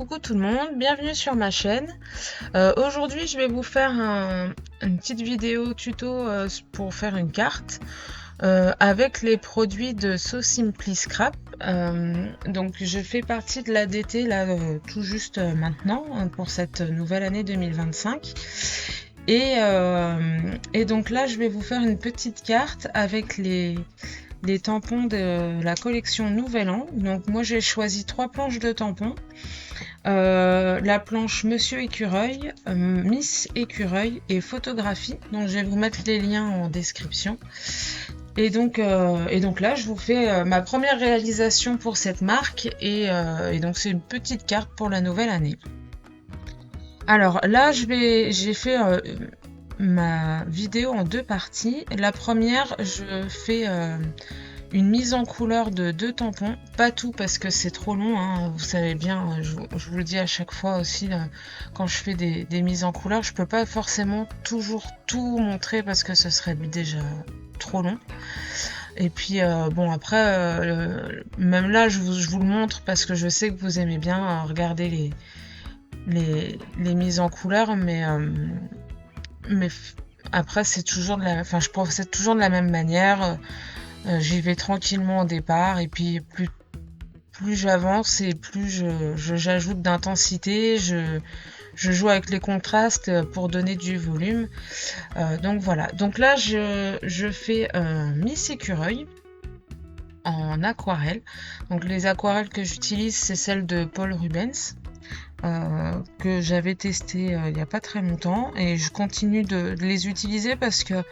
Coucou tout le monde, bienvenue sur ma chaîne. Aujourd'hui je vais vous faire une petite vidéo tuto pour faire une carte avec les produits de So Simply Scrap. Donc je fais partie de l'ADT là tout juste maintenant pour cette nouvelle année 2025. Et donc là je vais vous faire une petite carte avec les tampons de la collection Nouvel An. Donc moi j'ai choisi 3 planches de tampons. La planche Monsieur Écureuil, Miss Écureuil et photographie. Donc je vais vous mettre les liens en description. Et donc là je vous fais ma première réalisation pour cette marque et donc c'est une petite carte pour la nouvelle année. Alors là j'ai fait ma vidéo en 2 parties. La première, je fais une mise en couleur de 2 tampons, pas tout parce que c'est trop long, hein. Vous savez bien, je vous le dis à chaque fois aussi, quand je fais des mises en couleur, je peux pas forcément toujours tout montrer parce que ce serait déjà trop long. Et puis bon après, même là je vous le montre parce que je sais que vous aimez bien regarder les mises en couleur, mais après c'est toujours je procède toujours de la même manière. J'y vais tranquillement au départ et puis plus j'avance et plus j'ajoute d'intensité, je joue avec les contrastes pour donner du volume. Donc voilà, donc là je fais Miss Écureuil en aquarelle. Donc les aquarelles que j'utilise, c'est celles de Paul Rubens. Que j'avais testé il n'y a pas très longtemps et je continue de les utiliser parce que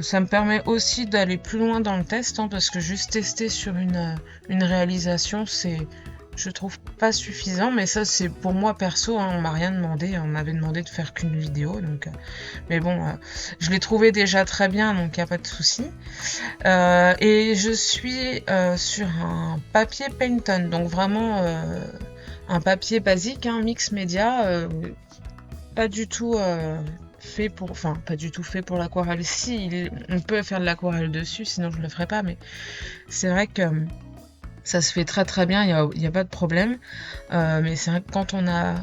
ça me permet aussi d'aller plus loin dans le test, hein, parce que juste tester sur une réalisation, c'est, je trouve, pas suffisant, mais ça c'est pour moi perso, hein, on m'a rien demandé, on m'avait demandé de faire qu'une vidéo, donc mais bon, je l'ai trouvé déjà très bien, donc il n'y a pas de souci. Et je suis sur un papier Painton, donc vraiment un papier basique, hein, mix média, pas du tout fait pour, pas du tout fait pour l'aquarelle. Si, on peut faire de l'aquarelle dessus, sinon je le ferais pas, mais c'est vrai que ça se fait très très bien, il y a pas de problème. Mais c'est vrai que quand on a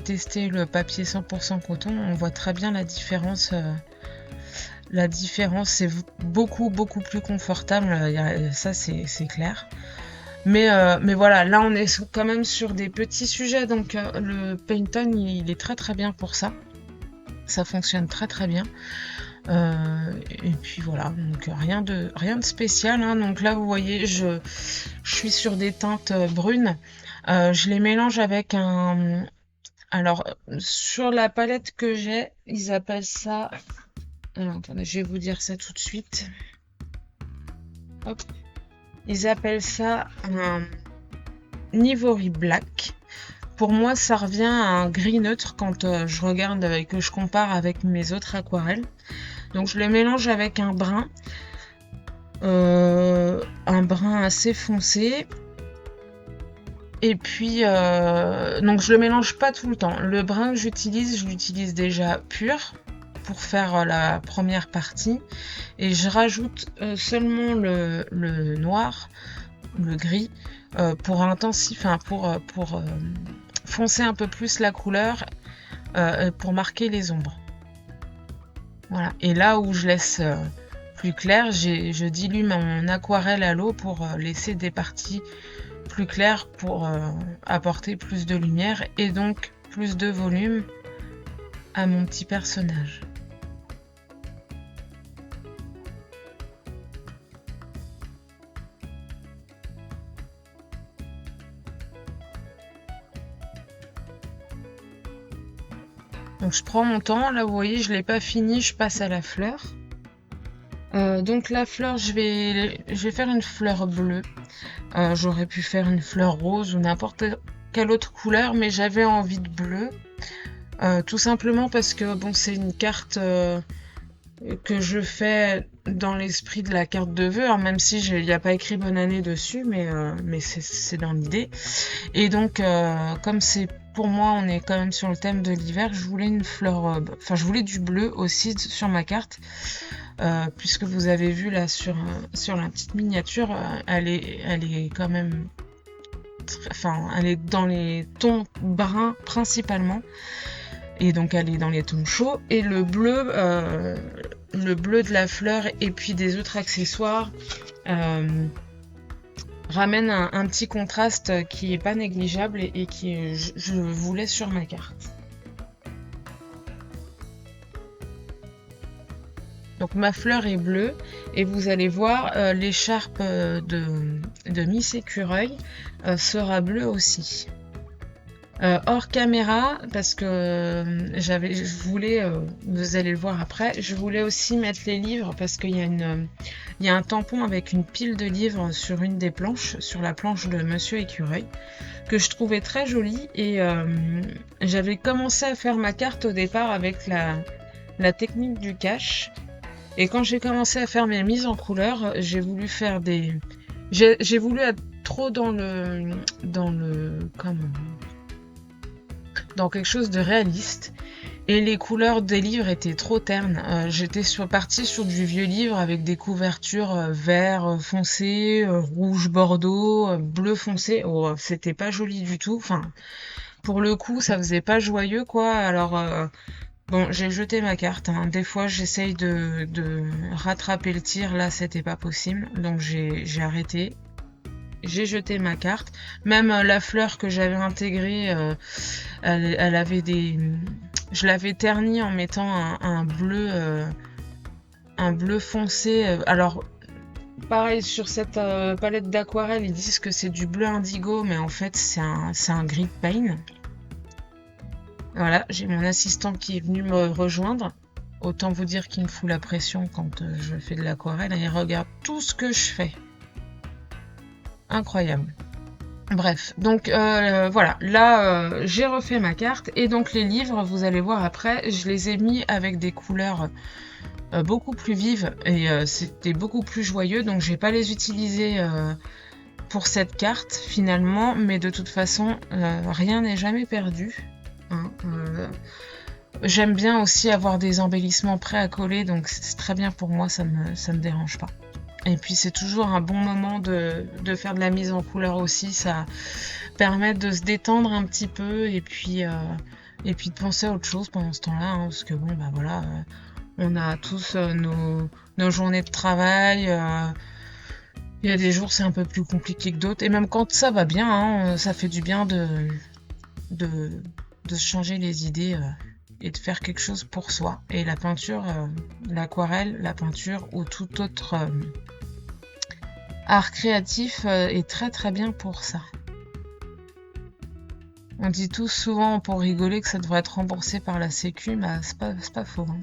testé le papier 100% coton, on voit très bien la différence. La différence, c'est beaucoup plus confortable, ça c'est clair. Mais voilà, là on est quand même sur des petits sujets, donc le Painton il est très très bien pour ça. Ça fonctionne très très bien. Et puis voilà, donc rien de spécial, hein. Donc là vous voyez, je suis sur des teintes brunes. Je les mélange avec un... Alors sur la palette que j'ai, ils appellent ça... Alors, attendez, je vais vous dire ça tout de suite. Hop. Ils appellent ça un Ivory Black. Pour moi, ça revient à un gris neutre quand je regarde que je compare avec mes autres aquarelles. Donc je les mélange avec un brun assez foncé. Et puis, donc je le mélange pas tout le temps. Le brun que je l'utilise déjà pur pour faire la première partie. Et je rajoute seulement le noir, le gris, pour foncer un peu plus la couleur, pour marquer les ombres. Voilà. Et là où je laisse plus clair, je dilue mon aquarelle à l'eau pour laisser des parties plus claires pour apporter plus de lumière et donc plus de volume à mon petit personnage. Donc je prends mon temps, là vous voyez je l'ai pas fini, je passe à la fleur. Donc la fleur, je vais faire une fleur bleue. J'aurais pu faire une fleur rose ou n'importe quelle autre couleur, mais j'avais envie de bleu. Tout simplement parce que bon, c'est une carte que je fais dans l'esprit de la carte de vœux, hein, même si il n'y a pas écrit bonne année dessus, mais c'est dans l'idée. Et donc, comme c'est pour moi, on est quand même sur le thème de l'hiver, je voulais une fleur, je voulais du bleu aussi sur ma carte, puisque vous avez vu là sur la petite miniature, elle est quand même enfin, elle est dans les tons bruns principalement. Et donc elle est dans les tons chauds. Et le bleu de la fleur et puis des autres accessoires ramène un petit contraste qui est pas négligeable et qui je voulais sur ma carte. Donc ma fleur est bleue et vous allez voir l'écharpe de Miss Écureuil sera bleue aussi. Hors caméra, parce que je voulais, vous allez le voir après, je voulais aussi mettre les livres parce qu'il y a un tampon avec une pile de livres sur une des planches, sur la planche de Monsieur Écureuil, que je trouvais très jolie et j'avais commencé à faire ma carte au départ avec la technique du cache. Et quand j'ai commencé à faire mes mises en couleur, j'ai voulu faire j'ai voulu être trop dans quelque chose de réaliste. Et les couleurs des livres étaient trop ternes. J'étais partie sur du vieux livre avec des couvertures vert foncé, rouge bordeaux, bleu foncé. Oh, c'était pas joli du tout. Enfin, pour le coup, ça faisait pas joyeux, quoi. Alors, bon, j'ai jeté ma carte. Hein. Des fois, j'essaye de rattraper le tir. Là, c'était pas possible. Donc, j'ai arrêté. J'ai jeté ma carte. Même la fleur que j'avais intégrée, elle avait je l'avais ternie en mettant un bleu foncé. Alors, pareil, sur cette palette d'aquarelle, ils disent que c'est du bleu indigo, mais en fait, c'est un gris paint. Voilà, j'ai mon assistant qui est venu me rejoindre. Autant vous dire qu'il me fout la pression quand je fais de l'aquarelle. Il regarde tout ce que je fais. Incroyable. Bref, donc voilà, là j'ai refait ma carte et donc les livres, vous allez voir après, je les ai mis avec des couleurs beaucoup plus vives et c'était beaucoup plus joyeux, donc je vais pas les utiliser pour cette carte finalement, mais de toute façon, rien n'est jamais perdu. Hein, j'aime bien aussi avoir des embellissements prêts à coller, donc c'est très bien pour moi, ça me dérange pas. Et puis c'est toujours un bon moment de faire de la mise en couleur aussi, ça permet de se détendre un petit peu et puis de penser à autre chose pendant ce temps-là, hein, parce que bon bah voilà, on a tous nos journées de travail, il y a des jours c'est un peu plus compliqué que d'autres, et même quand ça va bien, hein, ça fait du bien de se changer les idées et de faire quelque chose pour soi. Et la peinture, l'aquarelle, la peinture ou tout autre art créatif est très très bien pour ça. On dit tous souvent pour rigoler que ça devrait être remboursé par la Sécu, mais c'est pas faux. Hein.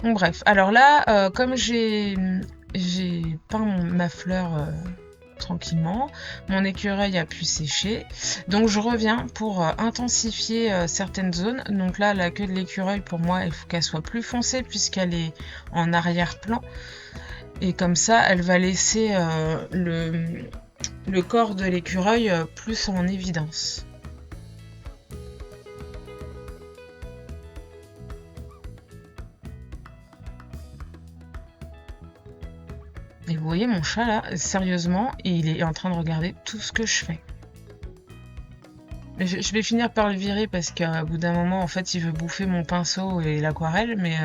Bon bref, alors là, comme j'ai peint ma fleur tranquillement, mon écureuil a pu sécher, donc je reviens pour intensifier certaines zones. Donc là, la queue de l'écureuil, pour moi, il faut qu'elle soit plus foncée puisqu'elle est en arrière-plan, et comme ça, elle va laisser le corps de l'écureuil plus en évidence. Et vous voyez mon chat là, sérieusement, il est en train de regarder tout ce que je fais. Mais je vais finir par le virer parce qu'à bout d'un moment, en fait, il veut bouffer mon pinceau et l'aquarelle, mais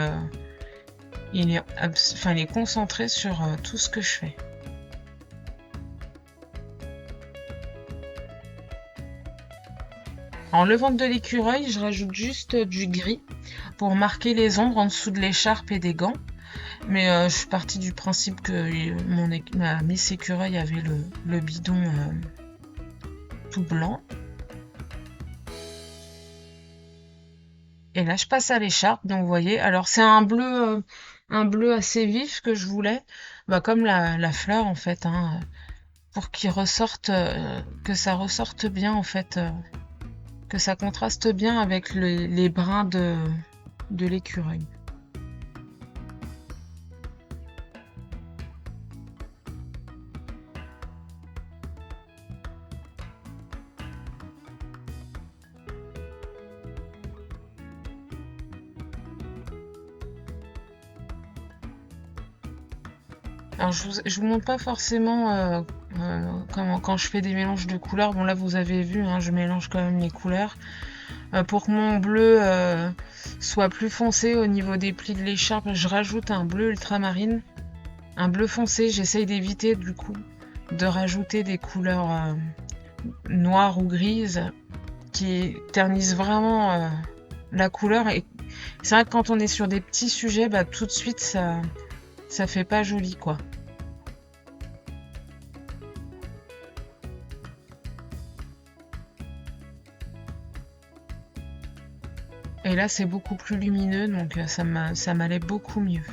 il est concentré sur tout ce que je fais. En le ventre de l'écureuil, je rajoute juste du gris pour marquer les ombres en dessous de l'écharpe et des gants. Mais je suis partie du principe que ma Miss Écureuil avait le bidon tout blanc. Et là, je passe à l'écharpe. Donc, vous voyez, alors c'est un bleu assez vif que je voulais, comme la fleur en fait, hein, pour qu'il ressorte, que ça ressorte bien en fait, que ça contraste bien avec les brins de l'écureuil. Alors je vous montre pas forcément quand je fais des mélanges de couleurs. Bon là vous avez vu, hein, je mélange quand même les couleurs. Pour que mon bleu soit plus foncé au niveau des plis de l'écharpe, je rajoute un bleu ultramarine. Un bleu foncé, j'essaye d'éviter du coup de rajouter des couleurs noires ou grises qui ternissent vraiment la couleur. Et c'est vrai que quand on est sur des petits sujets, bah, tout de suite ça fait pas joli quoi. Et là c'est beaucoup plus lumineux, donc ça m'allait beaucoup mieux.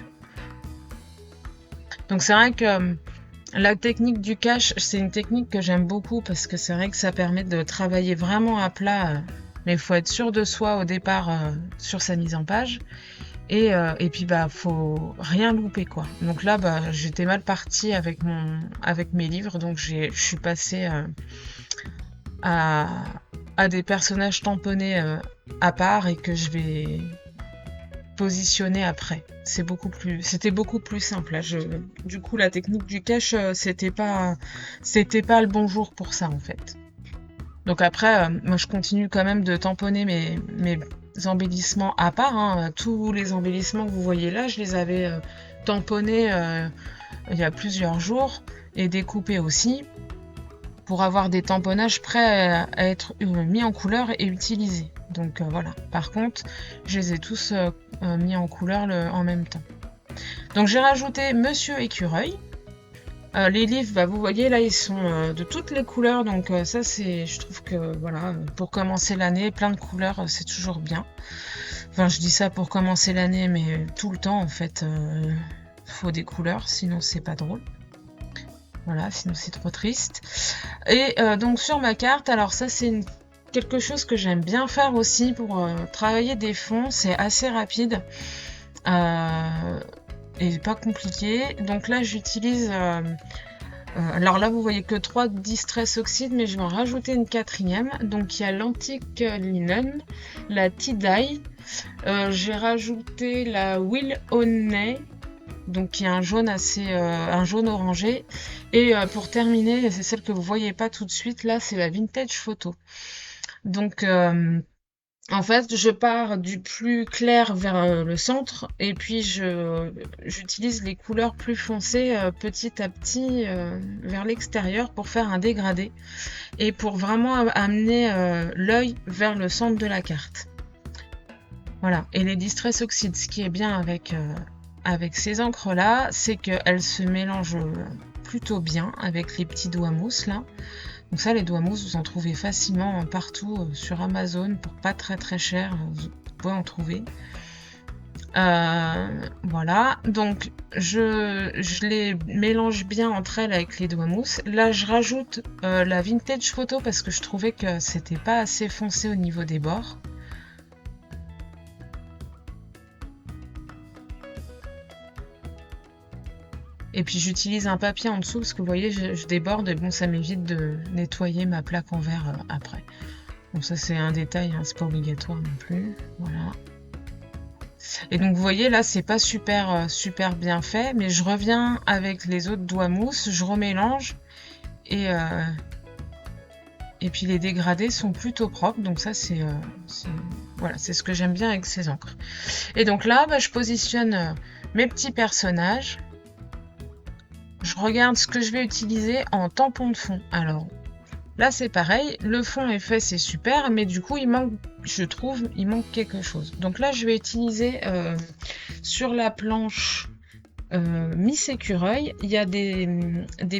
Donc c'est vrai que la technique du cache, c'est une technique que j'aime beaucoup parce que c'est vrai que ça permet de travailler vraiment à plat, mais il faut être sûr de soi au départ sur sa mise en page. Et puis bah faut rien louper quoi. Donc là bah j'étais mal partie avec mes livres, donc je suis passée à des personnages tamponnés à part et que je vais positionner après. C'était beaucoup plus simple. Là, du coup, la technique du cache, c'était pas le bon jour pour ça en fait. Donc après, moi, je continue quand même de tamponner mes embellissements à part. Hein. Tous les embellissements que vous voyez là, je les avais tamponnés il y a plusieurs jours et découpés aussi pour avoir des tamponnages prêts à être mis en couleur et utilisés. Donc voilà. Par contre, je les ai tous mis en couleur en même temps. Donc j'ai rajouté Monsieur Écureuil. Les livres, bah, vous voyez là, ils sont de toutes les couleurs. Donc ça, je trouve que voilà, pour commencer l'année, plein de couleurs, c'est toujours bien. Enfin, je dis ça pour commencer l'année, mais tout le temps en fait, faut des couleurs, sinon c'est pas drôle. Voilà, sinon c'est trop triste. Et donc sur ma carte, alors ça c'est quelque chose que j'aime bien faire aussi pour travailler des fonds, c'est assez rapide et pas compliqué. Donc là j'utilise, alors là vous voyez que 3 Distress Oxide, mais je vais en rajouter une 4e. Donc il y a l'Antique Linen, la Tie-Dye, j'ai rajouté la Will Honey, donc il y a un jaune un jaune orangé. Et pour terminer, c'est celle que vous voyez pas tout de suite, là c'est la Vintage Photo. Donc en fait je pars du plus clair vers le centre et puis j'utilise les couleurs plus foncées petit à petit vers l'extérieur pour faire un dégradé et pour vraiment amener l'œil vers le centre de la carte. Voilà, et les Distress Oxide, ce qui est bien avec ces encres là, c'est qu'elles se mélangent plutôt bien avec les petits doigts mousse là. Donc ça, les doigts mousse, vous en trouvez facilement partout sur Amazon pour pas très très cher, vous pouvez en trouver. Voilà, donc je les mélange bien entre elles avec les doigts mousse. Là, je rajoute la Vintage Photo parce que je trouvais que c'était pas assez foncé au niveau des bords. Et puis j'utilise un papier en dessous parce que vous voyez, je déborde et bon, ça m'évite de nettoyer ma plaque en verre après. Bon, ça c'est un détail, hein, c'est pas obligatoire non plus. Voilà. Et donc vous voyez là, c'est pas super bien fait, mais je reviens avec les autres doigts mousse, je remélange et puis les dégradés sont plutôt propres. Donc ça voilà, c'est ce que j'aime bien avec ces encres. Et donc là, bah, je positionne mes petits personnages. Je regarde ce que je vais utiliser en tampon de fond. Alors là c'est pareil, le fond est fait, c'est super, mais du coup je trouve il manque quelque chose. Donc là je vais utiliser sur la planche Miss Écureuil, il y a des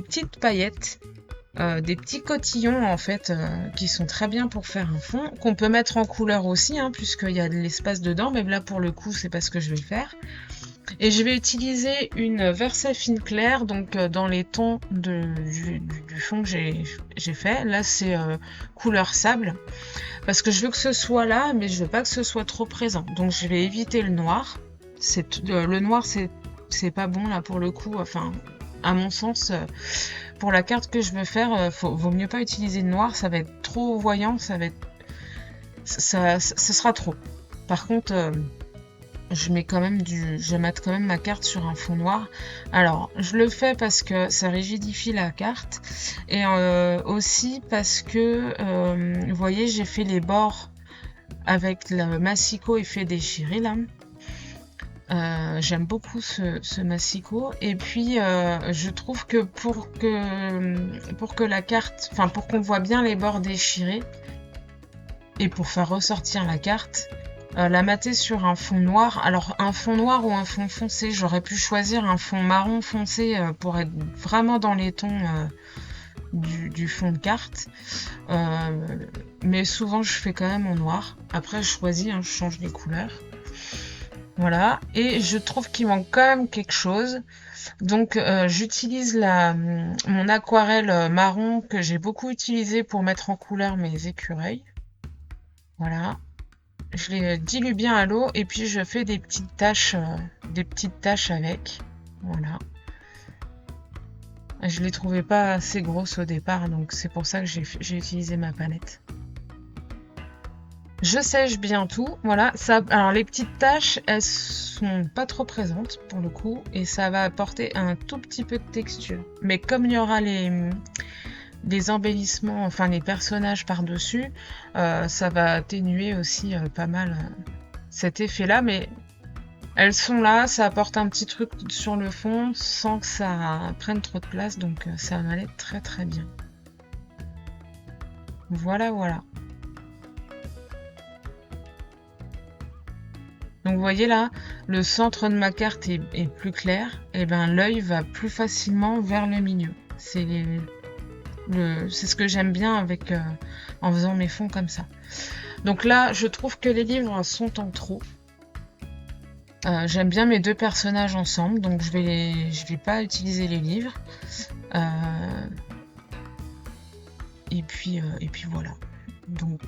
petites paillettes, des petits cotillons en fait qui sont très bien pour faire un fond, qu'on peut mettre en couleur aussi, hein, puisqu'il y a de l'espace dedans, mais là pour le coup c'est pas ce que je vais faire. Et je vais utiliser une Versafine claire, donc dans les tons du fond que j'ai fait. Là, c'est couleur sable, parce que je veux que ce soit là, mais je veux pas que ce soit trop présent. Donc, je vais éviter le noir. Le noir, c'est pas bon là pour le coup. Enfin, à mon sens, pour la carte que je veux faire, vaut mieux pas utiliser le noir. Ça va être trop voyant, ça sera trop. Par contre. je mate quand même ma carte sur un fond noir. Alors, je le fais parce que ça rigidifie la carte et aussi parce que, vous voyez, j'ai fait les bords avec le massicot effet déchiré là. J'aime beaucoup ce massicot et puis je trouve que pour que la carte, enfin pour qu'on voit bien les bords déchirés et pour faire ressortir la carte, la mater sur un fond noir. Alors un fond noir ou un fond foncé, j'aurais pu choisir un fond marron foncé pour être vraiment dans les tons du fond de carte. Mais souvent je fais quand même en noir. Après je choisis, hein, je change les couleurs. Voilà, et je trouve qu'il manque quand même quelque chose. Donc j'utilise mon aquarelle marron que j'ai beaucoup utilisé pour mettre en couleur mes écureuils. Voilà, je les dilue bien à l'eau et puis je fais des petites taches avec. Voilà. Je les trouvais pas assez grosses au départ, donc c'est pour ça que j'ai utilisé ma palette. Je sèche bien tout, voilà. Ça, alors les petites taches, elles sont pas trop présentes pour le coup, et ça va apporter un tout petit peu de texture. Mais comme il y aura les embellissements, enfin les personnages par-dessus, ça va atténuer aussi pas mal cet effet-là. Mais elles sont là, ça apporte un petit truc sur le fond sans que ça prenne trop de place, donc ça va aller très très bien. Voilà, voilà. Donc vous voyez là, le centre de ma carte est plus clair, et ben l'œil va plus facilement vers le milieu. C'est ce que j'aime bien avec en faisant mes fonds comme ça. Donc là, je trouve que les livres sont en trop. J'aime bien mes deux personnages ensemble, donc je vais pas utiliser les livres. Et puis voilà. Donc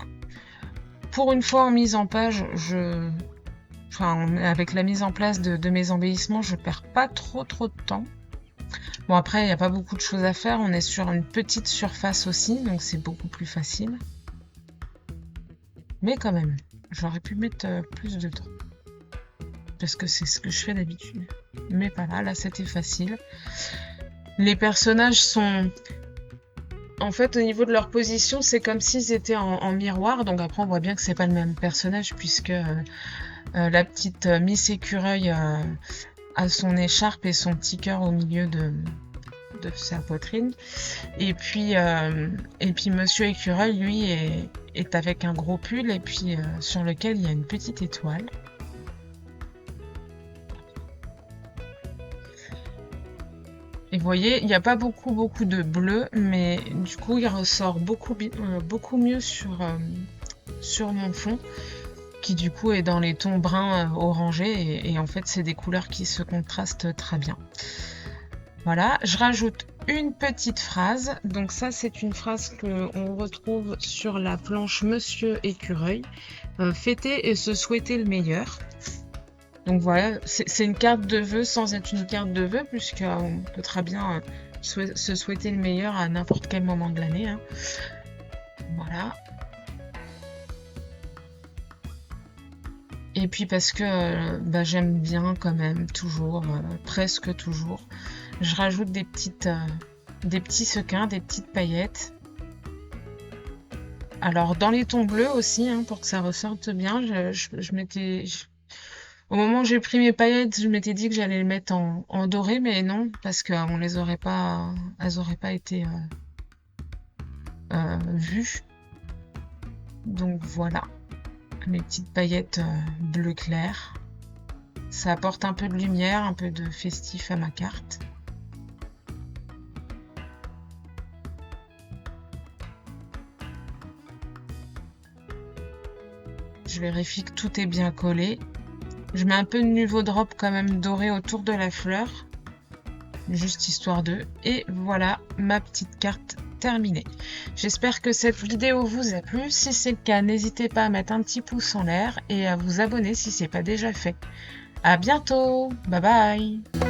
pour une fois en mise en page, avec la mise en place de mes embellissements, je perds pas trop de temps. Bon, après, il n'y a pas beaucoup de choses à faire. On est sur une petite surface aussi, donc c'est beaucoup plus facile. Mais quand même, j'aurais pu mettre plus de temps. Parce que c'est ce que je fais d'habitude. Mais pas là, c'était facile. Les personnages sont... En fait, au niveau de leur position, c'est comme s'ils étaient en miroir. Donc après, on voit bien que c'est pas le même personnage, puisque... la petite Miss Écureuil a son écharpe et son petit cœur au milieu de sa poitrine. Et puis Monsieur Écureuil, lui, est avec un gros pull et puis sur lequel il y a une petite étoile. Et vous voyez, il n'y a pas beaucoup de bleu, mais du coup, il ressort beaucoup mieux sur mon fond, qui du coup est dans les tons bruns orangés, et en fait c'est des couleurs qui se contrastent très bien. Voilà, je rajoute une petite phrase. Donc ça, c'est une phrase qu'on retrouve sur la planche Monsieur Écureuil. Fêter et se souhaiter le meilleur. Donc voilà, c'est une carte de vœux sans être une carte de vœux, puisqu'on peut très bien se souhaiter le meilleur à n'importe quel moment de l'année. Hein. Voilà. Et puis parce que j'aime bien quand même toujours, presque toujours, je rajoute des petits sequins, des petites paillettes. Alors dans les tons bleus aussi, hein, pour que ça ressorte bien, au moment où j'ai pris mes paillettes, je m'étais dit que j'allais les mettre en doré, mais non, parce qu'elles n'auraient pas été vues. Donc voilà. Mes petites paillettes bleu clair. Ça apporte un peu de lumière, un peu de festif à ma carte. Je vérifie que tout est bien collé. Je mets un peu de Nuvo Drop quand même doré autour de la fleur. Juste histoire de. Et voilà ma petite carte terminée. J'espère que cette vidéo vous a plu. Si c'est le cas, n'hésitez pas à mettre un petit pouce en l'air et à vous abonner si ce n'est pas déjà fait. À bientôt. Bye bye.